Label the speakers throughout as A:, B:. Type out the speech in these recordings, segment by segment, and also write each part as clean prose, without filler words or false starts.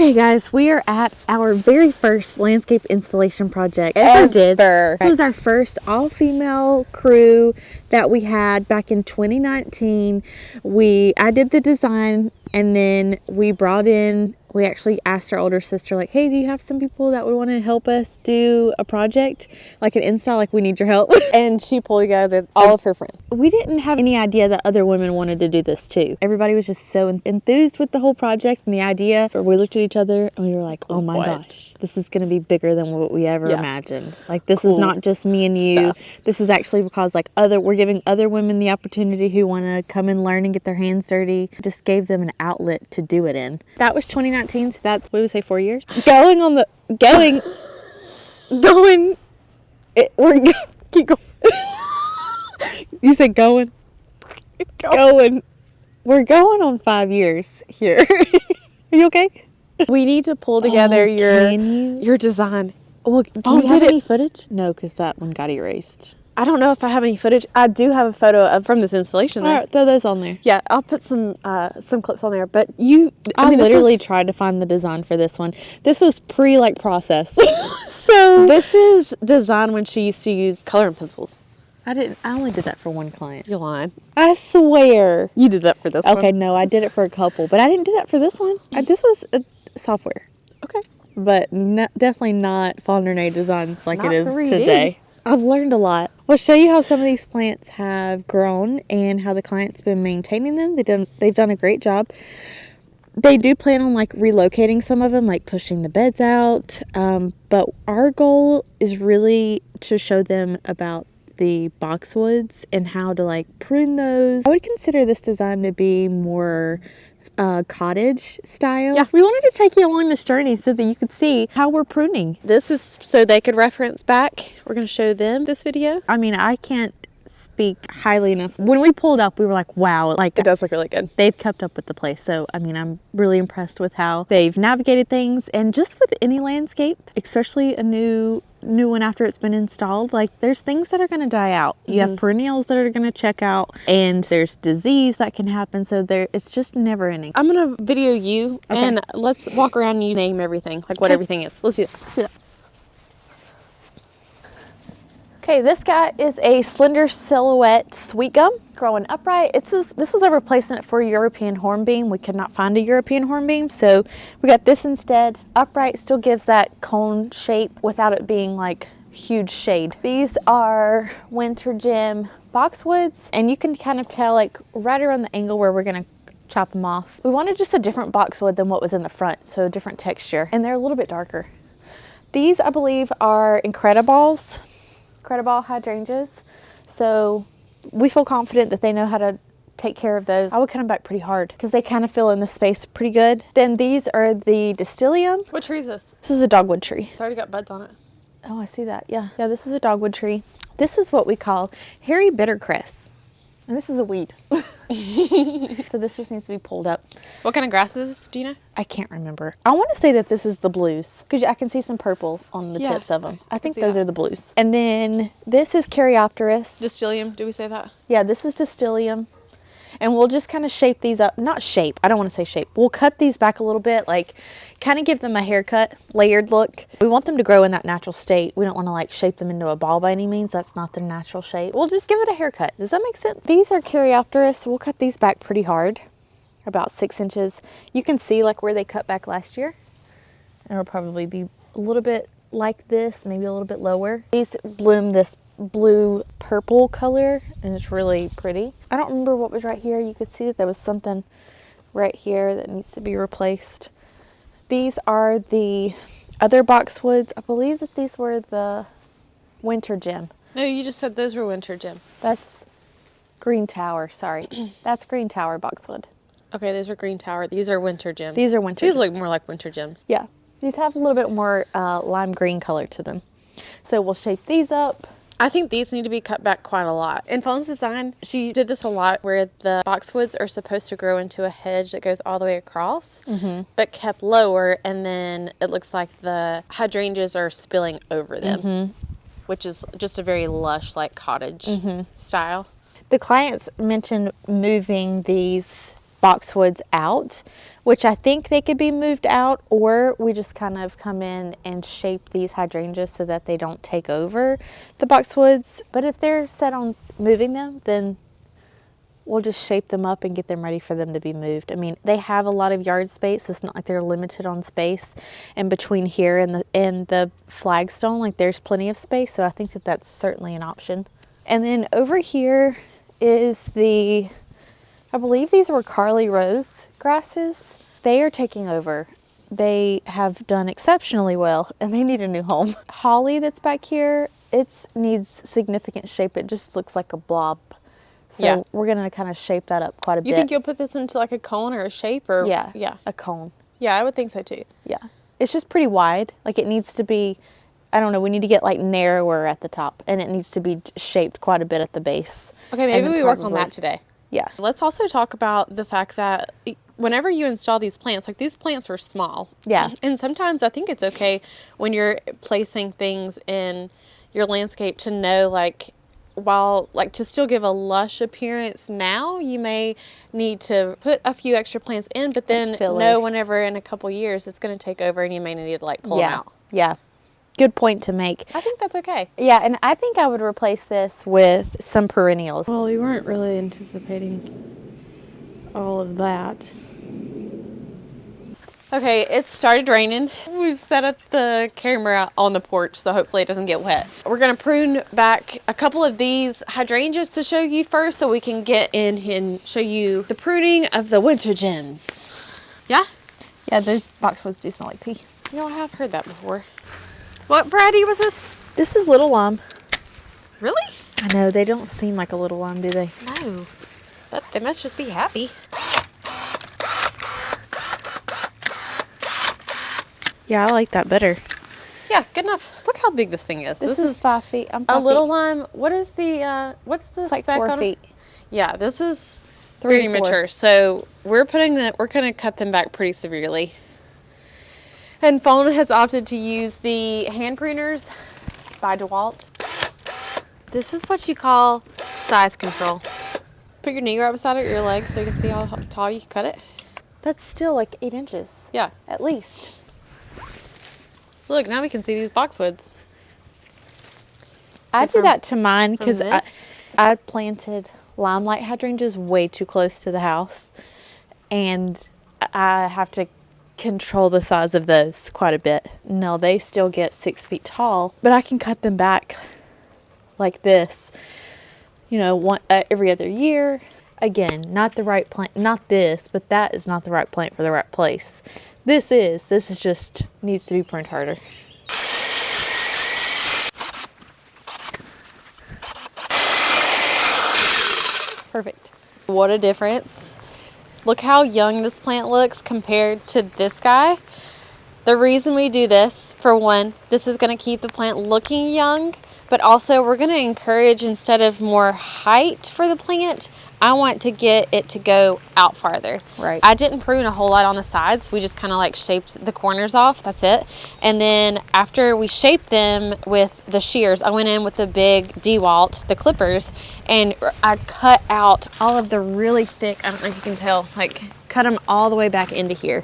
A: Okay guys, we are at our very first landscape installation project ever. This was our first all-female crew that we had back in 2019. I did the design, and then we actually asked our older sister, like, hey, do you have some people that would want to help us do a project, like an install, like we need your help?
B: And she pulled together all of her friends.
A: We didn't have any idea that other women wanted to do this too. Everybody was just so enthused with the whole project and the idea. We looked at each other and we were like, oh my gosh, this is going to be bigger than what we ever imagined. Like, this is not just me and you. This is actually because like we're giving other women the opportunity who want to come and learn and get their hands dirty. Just gave them an outlet to do it in. That was 2019, so that's, what would we say, 4 years? Keep going. You said going. We're going on 5 years here. Are you okay?
B: We need to pull together your design.
A: Well, do you have any footage? No, because that one got erased.
B: I don't know if I have any footage. I do have a photo from this installation.
A: All right, throw those on there.
B: Yeah, I'll put some clips on there. But
A: I literally tried to find the design for this one. This was process.
B: So this is design when she used to use coloring pencils.
A: I only did that for one client.
B: You're lying.
A: I swear.
B: You did that for this one.
A: Okay, no, I did it for a couple, but I didn't do that for this one. This was software.
B: Okay.
A: But definitely not Fond Renee designs like it is
B: 3D.
A: today. I've learned a lot. We'll show you how some of these plants have grown and how the client's been maintaining them. They've done a great job. They do plan on like relocating some of them, like pushing the beds out. But our goal is really to show them about the boxwoods and how to like prune those. I would consider this design to be more cottage style.
B: Yeah.
A: We wanted to take you along this journey so that you could see how we're pruning.
B: This is so they could reference back. We're going to show them this video.
A: I mean, I can't speak highly enough. When we pulled up, we were like, wow, like
B: it does look really good.
A: They've kept up with the place. So, I mean, I'm really impressed with how they've navigated things, and just with any landscape, especially a new one after it's been installed, like there's things that are going to die out. You have perennials that are going to check out, and there's disease that can happen. So it's just never ending.
B: I'm going to video you and let's walk around and you name everything, like what everything is. Let's do that.
A: Let's do that.
B: Okay, this guy is a slender silhouette sweet gum, growing upright. This was a replacement for a European hornbeam. We could not find a European hornbeam, so we got this instead. Upright still gives that cone shape without it being like huge shade. These are Winter Gem Boxwoods, and you can kind of tell like right around the angle where we're gonna chop them off. We wanted just a different boxwood than what was in the front, so a different texture, and they're a little bit darker. These, I believe, are Incredible hydrangeas, so we feel confident that they know how to take care of those. I would cut them back pretty hard because they kind of fill in the space pretty good. Then these are the Distylium.
A: What tree is this?
B: This is a dogwood tree.
A: It's already got buds on it.
B: Oh, I see that. Yeah, this is a dogwood tree. This is what we call hairy bittercress, and this is a weed. So this just needs to be pulled up.
A: What kind of grass is this? Do you know?
B: I can't remember. I want to say that this is the blues because I can see some purple on the tips of them. I think those are the blues. And then this is Caryopteris.
A: Distylium, do we say that?
B: Yeah, this is Distylium. And we'll just kind of shape these up. Not shape. I don't want to say shape. We'll cut these back a little bit, like kind of give them a haircut, layered look. We want them to grow in that natural state. We don't want to like shape them into a ball by any means. That's not their natural shape. We'll just give it a haircut. Does that make sense? These are Caryopteris. We'll cut these back pretty hard, about 6 inches. You can see like where they cut back last year. And it'll probably be a little bit like this, maybe a little bit lower. These bloom this blue purple color, and it's really pretty. I don't remember what was right here. You could see that there was something right here that needs to be replaced. These are the other boxwoods. I believe that these were the Winter Gem.
A: No, you just said those were Winter Gem.
B: That's Green Tower, sorry. That's Green Tower boxwood.
A: Okay, these are Green Tower. These are Winter Gems.
B: These are Winter
A: These look more like Winter Gems.
B: Yeah. These have a little bit more lime green color to them. So we'll shape these up.
A: I think these need to be cut back quite a lot. In Phone's design, she did this a lot where the boxwoods are supposed to grow into a hedge that goes all the way across, but kept lower, and then it looks like the hydrangeas are spilling over them, which is just a very lush, like cottage style.
B: The clients mentioned moving these boxwoods out, which I think they could be moved out, or we just kind of come in and shape these hydrangeas so that they don't take over the boxwoods. But if they're set on moving them, then we'll just shape them up and get them ready for them to be moved. I mean, they have a lot of yard space. It's not like they're limited on space. And between here and the flagstone, like there's plenty of space. So I think that that's certainly an option. And then over here is I believe these were Carly Rose grasses. They are taking over. They have done exceptionally well and they need a new home. Holly that's back here, it needs significant shape. It just looks like a blob. So we're going to kind of shape that up quite a bit.
C: You think you'll put this into like a cone or a shape or?
B: Yeah, a cone.
C: Yeah, I would think so too.
B: Yeah. It's just pretty wide. Like it needs to be, I don't know, we need to get like narrower at the top and it needs to be shaped quite a bit at the base.
C: Okay, maybe we work on that today.
B: Yeah.
C: Let's also talk about the fact that whenever you install these plants, like these plants were small.
B: Yeah.
C: And sometimes I think it's okay when you're placing things in your landscape to know like, while like to still give a lush appearance now, you may need to put a few extra plants in, but then know whenever in a couple years it's going to take over and you may need to like pull them out.
B: Yeah. Good point to make.
C: I think that's okay.
B: Yeah, and I think I would replace this with some perennials.
D: Well, we weren't really anticipating all of that.
C: Okay, it started raining. We've set up the camera on the porch, so hopefully it doesn't get wet. We're gonna prune back a couple of these hydrangeas to show you first so we can get in and show you the pruning of the winter gems. Yeah?
B: Yeah, those boxwoods do smell like pee.
C: You know, I have heard that before. What variety was this?
B: This is little lime.
C: Really?
B: I know, they don't seem like a little lime, do they?
C: No. But they must just be happy.
B: Yeah, I like that better.
C: Yeah, good enough. Look how big this thing is.
B: This is 5 feet. I'm 5
C: a little
B: feet.
C: lime. What is the what's the
B: It's like
C: spec
B: 4
C: on
B: feet.
C: it? Yeah, this is
B: 3
C: pretty
B: to 4.
C: mature. So we're gonna cut them back pretty severely. And Fawn has opted to use the hand pruners by DeWalt. This is what you call size control. Put your knee right beside it, your leg, so you can see how tall you can cut it.
B: That's still like 8 inches.
C: Yeah.
B: At least.
C: Look, now we can see these boxwoods.
B: I do that to mine because
C: this?
B: I planted limelight hydrangeas way too close to the house. And I have to control the size of those quite a bit. No, they still get 6 feet tall, but I can cut them back like this, you know, every other year. Again, not the right plant, not this, but that is not the right plant for the right place. This is just needs to be pruned harder.
C: Perfect. What a difference. Look how young this plant looks compared to this guy. The reason we do this, for one, this is going to keep the plant looking young, but also we're going to encourage, instead of more height for the plant, I want to get it to go out farther.
B: Right.
C: I didn't prune a whole lot on the sides. We just kind of like shaped the corners off. That's it. And then after we shaped them with the shears, I went in with the big DeWalt, the clippers, and I cut out all of the really thick, I don't know if you can tell, like cut them all the way back into here.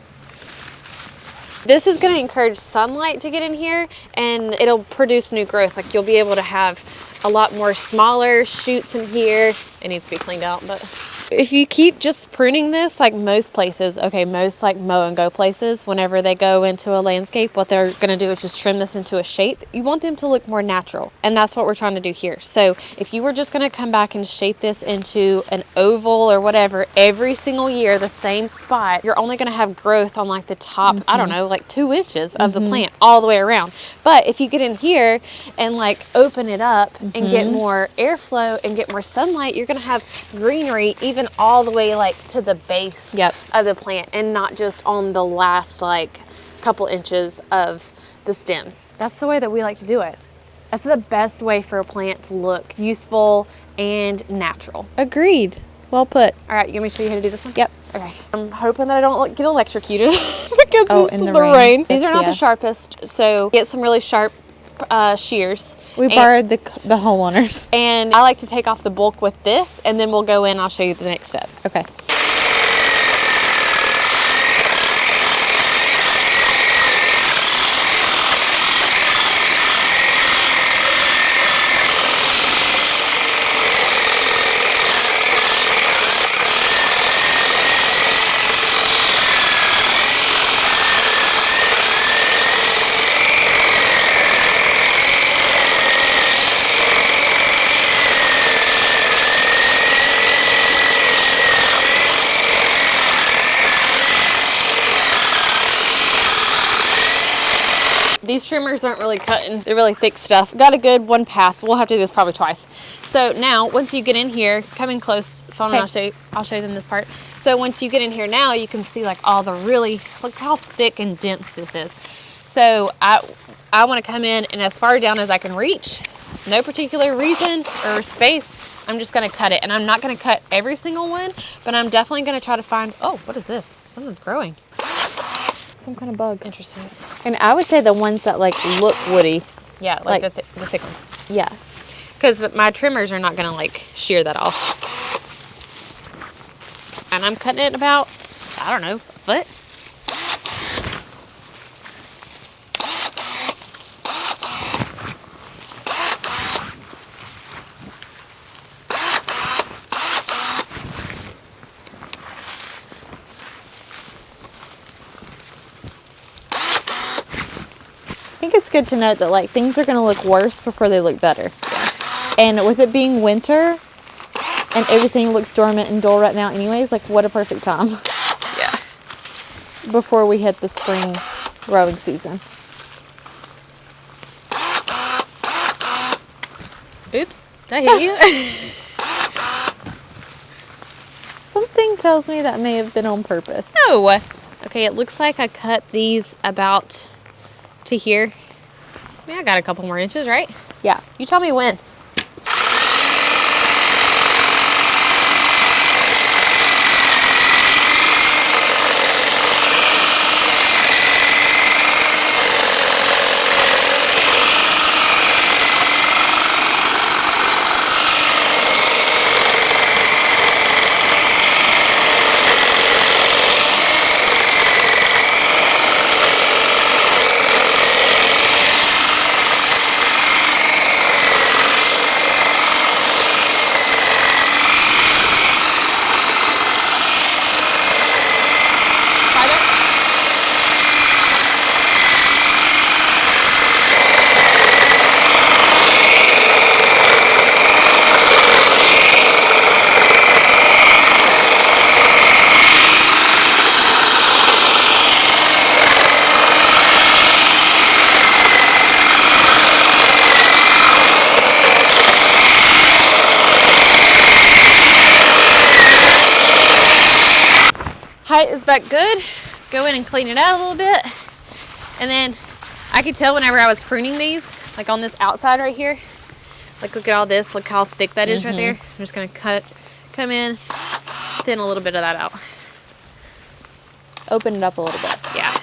C: This is going to encourage sunlight to get in here and it'll produce new growth. Like you'll be able to have a lot more smaller shoots in here. It needs to be cleaned out, but if you keep just pruning this, like most places, okay, most like mow and go places, whenever they go into a landscape, what they're going to do is just trim this into a shape. You want them to look more natural, and that's what we're trying to do here. So if you were just going to come back and shape this into an oval or whatever every single year, the same spot, you're only going to have growth on like the top, I don't know, like 2 inches of the plant all the way around. But if you get in here and like open it up and get more airflow and get more sunlight, you're going to have greenery even all the way like to the base of the plant and not just on the last like couple inches of the stems. That's the way that we like to do it. That's the best way for a plant to look youthful and natural.
B: Agreed. Well put.
C: All right, you want me to show you how to do this one?
B: Yep.
C: Okay. I'm hoping that I don't get electrocuted because this
B: in
C: is
B: the
C: the
B: rain.
C: rain. These are not
B: Yeah.
C: the sharpest, so get some really sharp shears.
B: We borrowed the homeowners.
C: And I like to take off the bulk with this, and then we'll go in. I'll show you the next step.
B: Okay.
C: These trimmers aren't really cutting. They're really thick stuff. Got a good one pass. We'll have to do this probably twice. So now, once you get in here, come in close, phone, and I'll show them this part. So once you get in here now, you can see like all the really, look how thick and dense this is. So I want to come in and as far down as I can reach, no particular reason or space, I'm just going to cut it. And I'm not going to cut every single one, but I'm definitely going to try to find, oh, what is this? Something's growing.
B: Some kind of bug.
C: Interesting.
B: And I would say the ones that like look woody.
C: Yeah, like the thick ones.
B: Yeah.
C: Because my trimmers are not going to like shear that off. And I'm cutting it about, I don't know, a foot.
B: I think it's good to note that like things are going to look worse before they look better. Yeah. And with it being winter and everything looks dormant and dull right now anyways, like what a perfect time.
C: Yeah.
B: Before we hit the spring growing season.
C: Oops, did I hit you?
B: Something tells me that may have been on purpose.
C: No. Okay, it looks like I cut these about to here. I mean, I got a couple more inches, right?
B: Yeah.
C: You tell me when. Height is back good. Go in and clean it out a little bit. And then I could tell whenever I was pruning these, like on this outside right here, like look at all this, look how thick that is right there. I'm just gonna come in, thin a little bit of that out.
B: Open it up a little bit.
C: Yeah.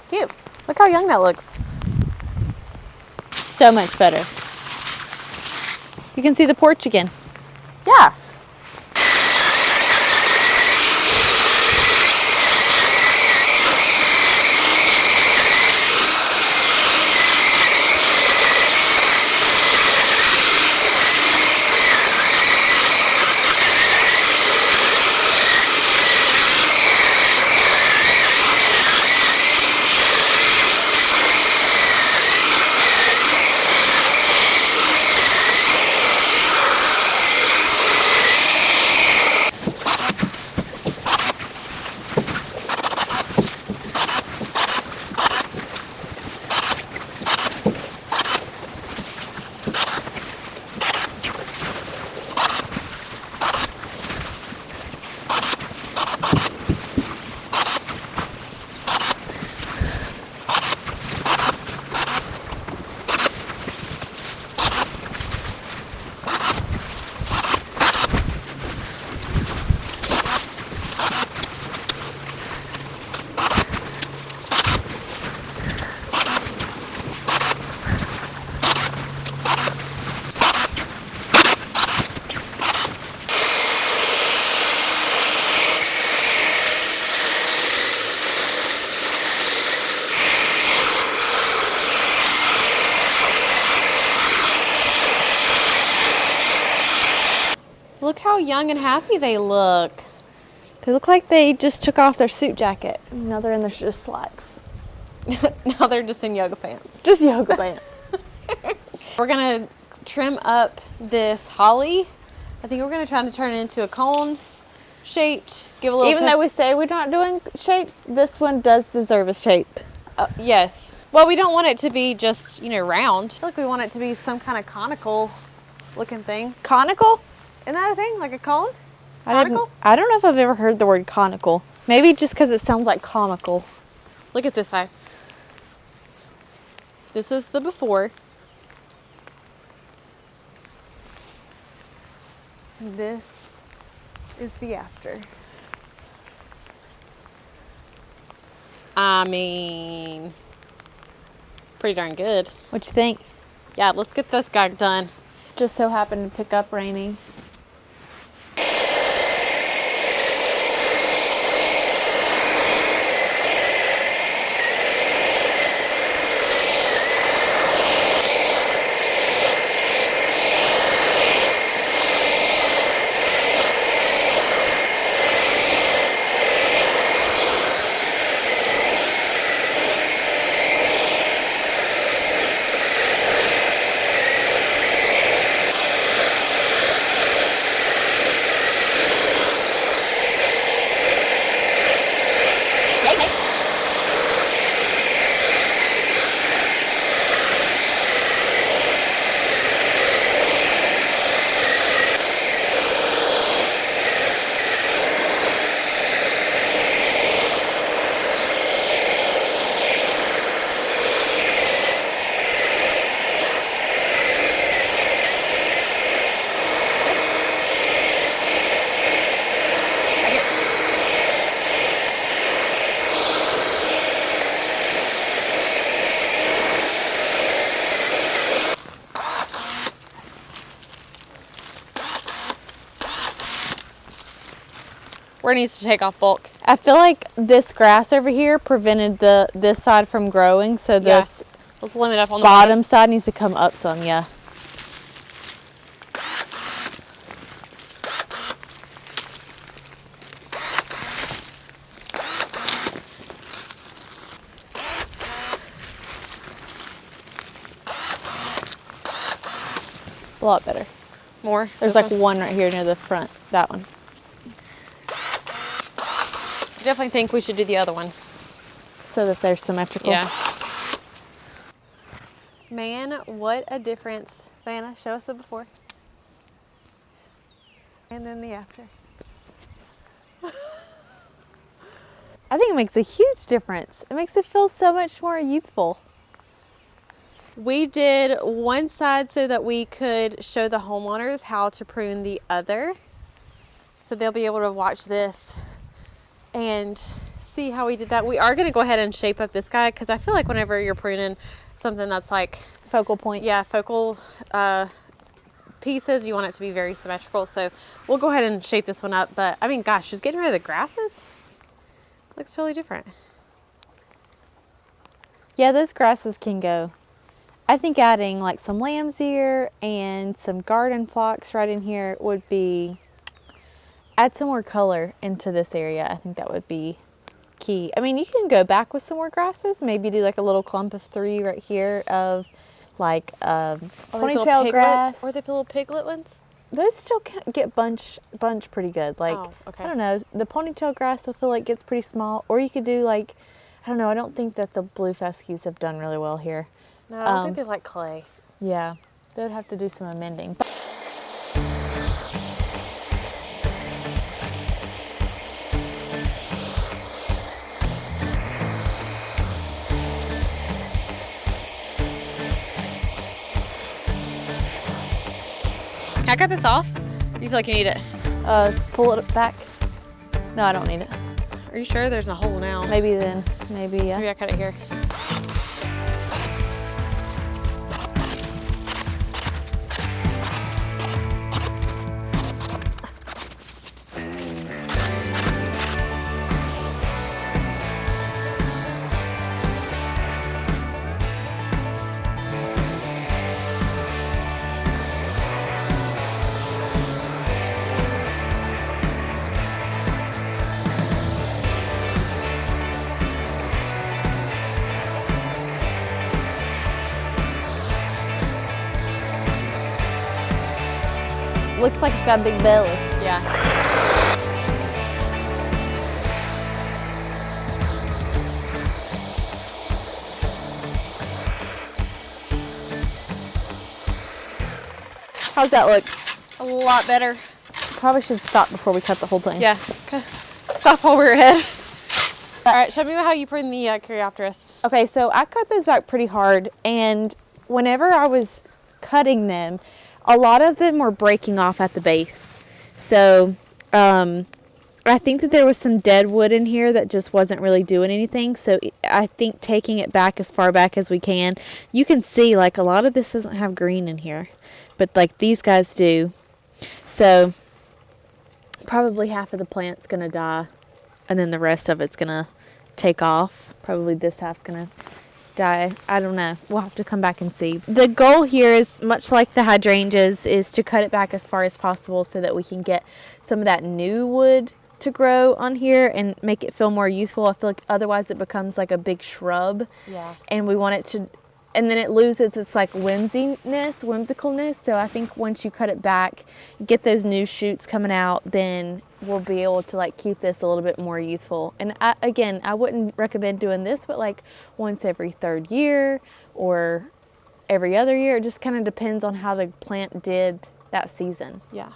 C: Cute. Look how young that looks.
B: So much better. You can see the porch again.
C: Yeah. Look how young and happy they look.
B: They look like they just took off their suit jacket. Now they're in their just slacks.
C: Now they're just in yoga pants.
B: Just yoga pants.
C: We're gonna trim up this holly. I think we're gonna try to turn it into a cone shaped. Give a little.
B: Even though we say we're not doing shapes, this one does deserve a shape.
C: Yes. Well, we don't want it to be just, you know, round. I feel like we want it to be some kind of conical looking thing.
B: Conical?
C: Isn't that a thing? Like a cone?
B: I don't know if I've ever heard the word conical. Maybe just because it sounds like comical.
C: Look at this side. This is the before. This is the after. I mean, pretty darn good.
B: What you think?
C: Yeah, let's get this guy done.
B: Just so happened to pick up raining.
C: Where it needs to take off bulk.
B: I feel like this grass over here prevented this side from growing, so this
C: Let's limit up on the
B: bottom side needs to come up some, yeah. A lot better.
C: more.
B: There's like one right here near the front, that one.
C: Definitely think we should do the other one.
B: So that they're symmetrical.
C: Yeah. Man, what a difference. Vanna, show us the before. And then the after.
B: I think it makes a huge difference. It makes it feel so much more youthful.
C: We did one side so that we could show the homeowners how to prune the other. So they'll be able to watch this and see how we did that. We are going to go ahead and shape up this guy because I feel like whenever you're pruning something that's like
B: Focal point.
C: yeah, focal pieces, you want it to be very symmetrical. So we'll go ahead and shape this one up. But I mean, gosh, just getting rid of the grasses looks totally different.
B: Yeah, those grasses can go. I think adding like some lamb's ear and some garden phlox right in here would be, add some more color into this area. I think that would be key. I mean, you can go back with some more grasses, maybe do like a little clump of 3 right here of like ponytail grass.
C: Or the little piglet ones?
B: Those still can get bunch pretty good. Like,
C: Oh, okay.
B: I don't know, the ponytail grass I feel like gets pretty small. Or you could do like, I don't know, I don't think that the blue fescues have done really well here.
C: No, I don't think they like clay.
B: Yeah, they would have to do some amending.
C: Can I cut this off? You feel like you need it?
B: Pull it back. No, I don't need it.
C: Are you sure? There's a hole now.
B: Maybe then, maybe, yeah.
C: Maybe I cut it here.
B: looks like it's got a big belly.
C: Yeah.
B: How's that look?
C: A lot better.
B: Probably should stop before we cut the whole thing.
C: Yeah. Okay. Stop while we're ahead. All right, show me how you prune the Caryopteris.
B: Okay, so I cut those back pretty hard, and whenever I was cutting them, a lot of them were breaking off at the base. So I think that there was some dead wood in here that just wasn't really doing anything. So I think taking it back as far back as we can, you can see like a lot of this doesn't have green in here, but like these guys do. So probably half of the plant's gonna die, and then the rest of it's gonna take off. Probably this half's gonna die. I don't know. We'll have to come back and see. The goal here is much like the hydrangeas, is to cut it back as far as possible so that we can get some of that new wood to grow on here and make it feel more youthful. I feel like otherwise it becomes like a big shrub.
C: Yeah.
B: And we want it to, and then it loses its like whimsicalness. So I think once you cut it back, get those new shoots coming out, then we'll be able to like keep this a little bit more youthful. And again, I wouldn't recommend doing this, but like once every third year or every other year. It just kind of depends on how the plant did that season.
C: Yeah.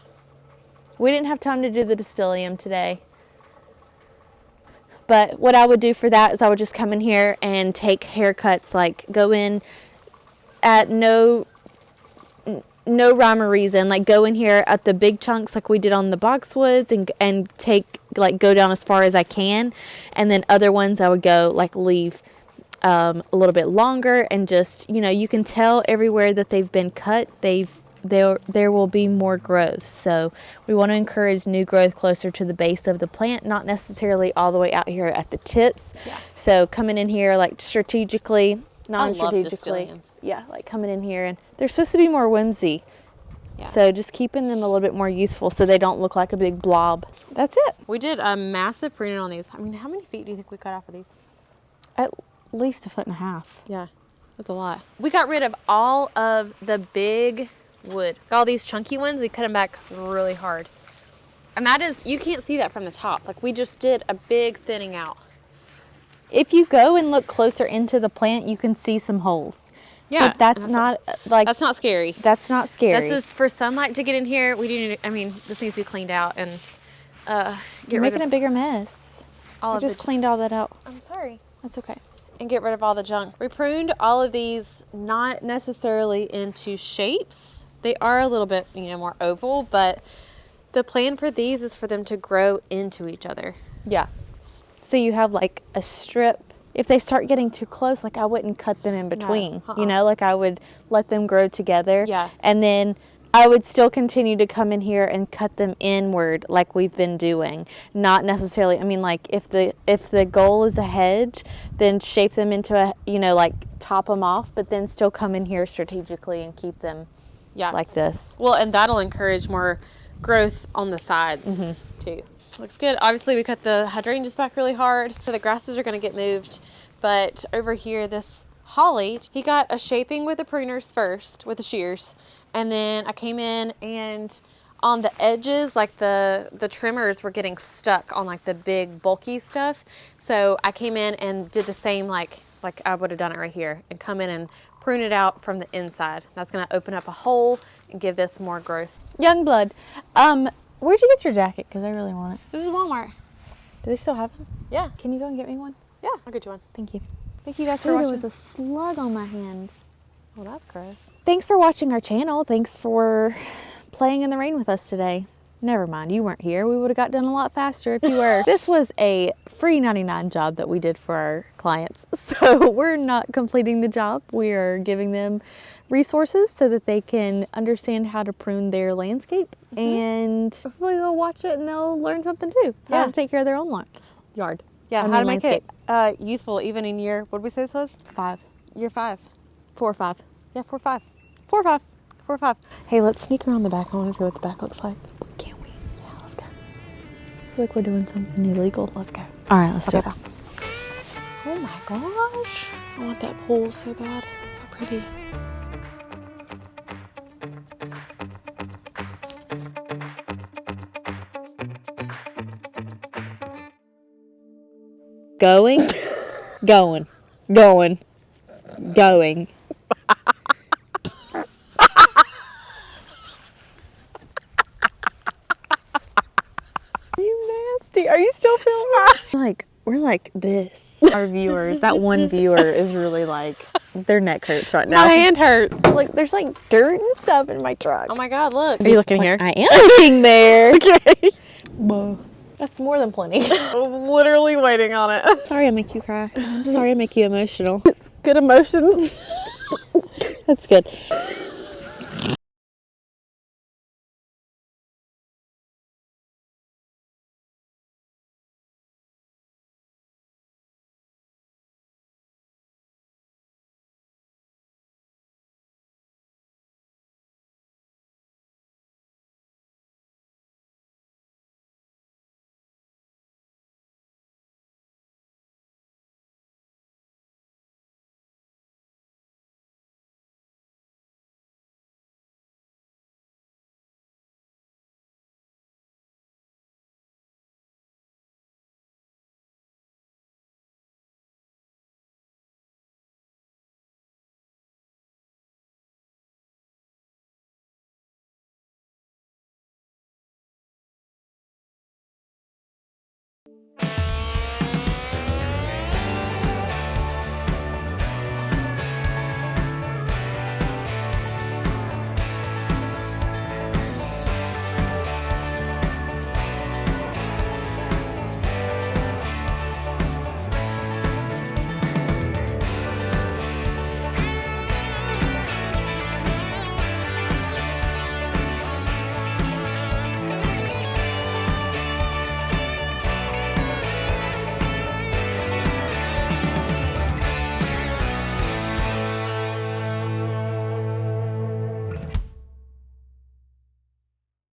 B: We didn't have time to do the Distylium today. But what I would do for that is I would just come in here and take haircuts, like go in at no rhyme or reason, like go in here at the big chunks like we did on the Boxwoods and take, like go down as far as I can. And then other ones I would go like leave a little bit longer, and just, you know, you can tell everywhere that they've been cut, there will be more growth. So we want to encourage new growth closer to the base of the plant, not necessarily all the way out here at the tips.
C: Yeah.
B: So coming in here like strategically,
C: I love
B: non-strategically.
C: Distyliums.
B: Yeah, like coming in here, and they're supposed to be more whimsy.
C: Yeah.
B: So just keeping them a little bit more youthful so they don't look like a big blob. That's it.
C: We did a massive pruning on these. I mean, how many feet do you think we cut off of these?
B: At least 1.5 feet.
C: Yeah, that's a lot. We got rid of all of the big wood. All these chunky ones, we cut them back really hard. And that is, you can't see that from the top. Like we just did a big thinning out.
B: If you go and look closer into the plant, you can see some holes.
C: Yeah.
B: But that's not like,
C: That's not scary.
B: that's not scary.
C: This is for sunlight to get in here. We do need, I mean, this needs to be cleaned out and get
B: You're
C: rid
B: making
C: of
B: a bigger mess.
C: all
B: I
C: of
B: just
C: the,
B: cleaned all that out.
C: I'm sorry.
B: That's okay.
C: And get rid of all the junk. We pruned all of these not necessarily into shapes. They are a little bit, you know, more oval, but the plan for these is for them to grow into each other.
B: Yeah. So you have like a strip. If they start getting too close, like I wouldn't cut them in between, you know, like I would let them grow together.
C: Yeah.
B: And then I would still continue to come in here and cut them inward like we've been doing. Not necessarily, I mean, like if the goal is a hedge, then shape them into a, you know, like top them off, but then still come in here strategically and keep them like this.
C: Well, and that'll encourage more growth on the sides too. Looks good. Obviously, we cut the hydrangeas back really hard. So the grasses are going to get moved. But over here, this holly, he got a shaping with the pruners first, with the shears. And then I came in and on the edges, like the trimmers were getting stuck on like the big bulky stuff. So I came in and did the same like I would have done it right here, and come in and prune it out from the inside. That's going to open up a hole and give this more growth.
B: Youngblood, where'd you get your jacket? Because I really want it.
C: This is Walmart.
B: Do they still have them?
C: Yeah.
B: Can you go and get me one?
C: Yeah, I'll get you one.
B: Thank you. Thank you guys for
C: Ooh,
B: watching.
C: there
B: There was a slug on my hand.
C: Well, that's gross.
B: Thanks for watching our channel. Thanks for playing in the rain with us today. Never mind, you weren't here. We would have got done a lot faster if you were. This was a free 99 job that we did for our clients. So we're not completing the job. We are giving them resources so that they can understand how to prune their landscape. And hopefully they'll watch it and they'll learn something too. How to take care of their own yard.
C: Yeah,
B: I
C: how
B: mean,
C: to make
B: landscape.
C: it youthful even in year, what did we say this was?
B: 5.
C: Year 5.
B: 4 or 5.
C: Yeah, 4 or 5.
B: 4 or 5.
C: 4 or 5.
B: Hey, let's sneak around the back. I want to see what the back looks like. Can we? Yeah, let's go. I feel like we're doing something illegal. Let's go. All right, let's do it.
C: Oh my gosh. I want that pool so bad. So pretty.
A: Going. Going. Going. Going.
B: You nasty. Are you still filming?
A: We're like this. Our viewers, that one viewer is really like, their neck hurts right now.
C: My hand hurts.
B: Like, there's like dirt and stuff in my truck.
C: Oh my God, look.
B: Are you looking here?
A: I am looking there.
B: Okay. That's more than plenty.
C: I was literally waiting on it.
A: Sorry I make you cry. I'm sorry I make you emotional.
B: Good emotions.
A: That's good.